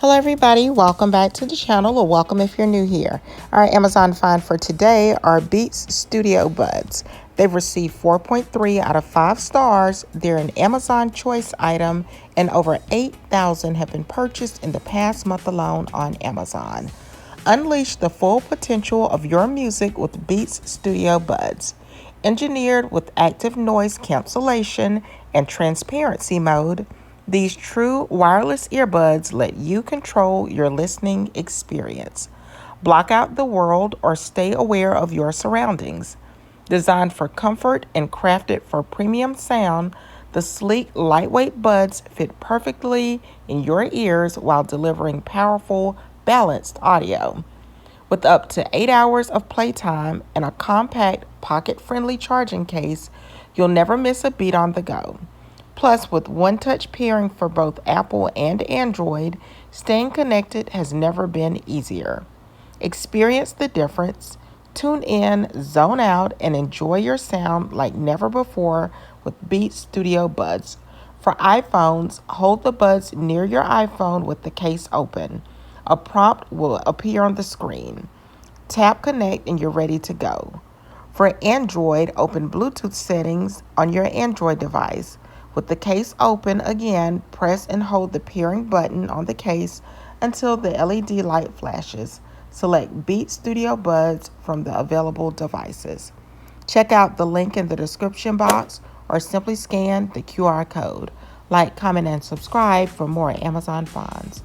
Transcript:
Hello everybody, welcome back to the channel, or welcome if you're new here. Our Amazon find for today are Beats Studio Buds. They've received 4.3 out of 5 stars. They're an Amazon choice item and over 8,000 have been purchased in the past month alone on Amazon. Unleash the full potential of your music with Beats Studio Buds. Engineered with active noise cancellation and transparency mode, these true wireless earbuds let you control your listening experience. Block out the world or stay aware of your surroundings. Designed for comfort and crafted for premium sound, the sleek, lightweight buds fit perfectly in your ears while delivering powerful, balanced audio. With up to 8 hours of playtime and a compact, pocket-friendly charging case, you'll never miss a beat on the go. Plus, with one-touch pairing for both Apple and Android, staying connected has never been easier. Experience the difference. Tune in, zone out, and enjoy your sound like never before with Beats Studio Buds. For iPhones, hold the buds near your iPhone with the case open. A prompt will appear on the screen. Tap Connect and you're ready to go. For Android, open Bluetooth settings on your Android device. With the case open, again, press and hold the pairing button on the case until the LED light flashes. Select Beats Studio Buds from the available devices. Check out the link in the description box or simply scan the QR code. Like, comment, and subscribe for more Amazon finds.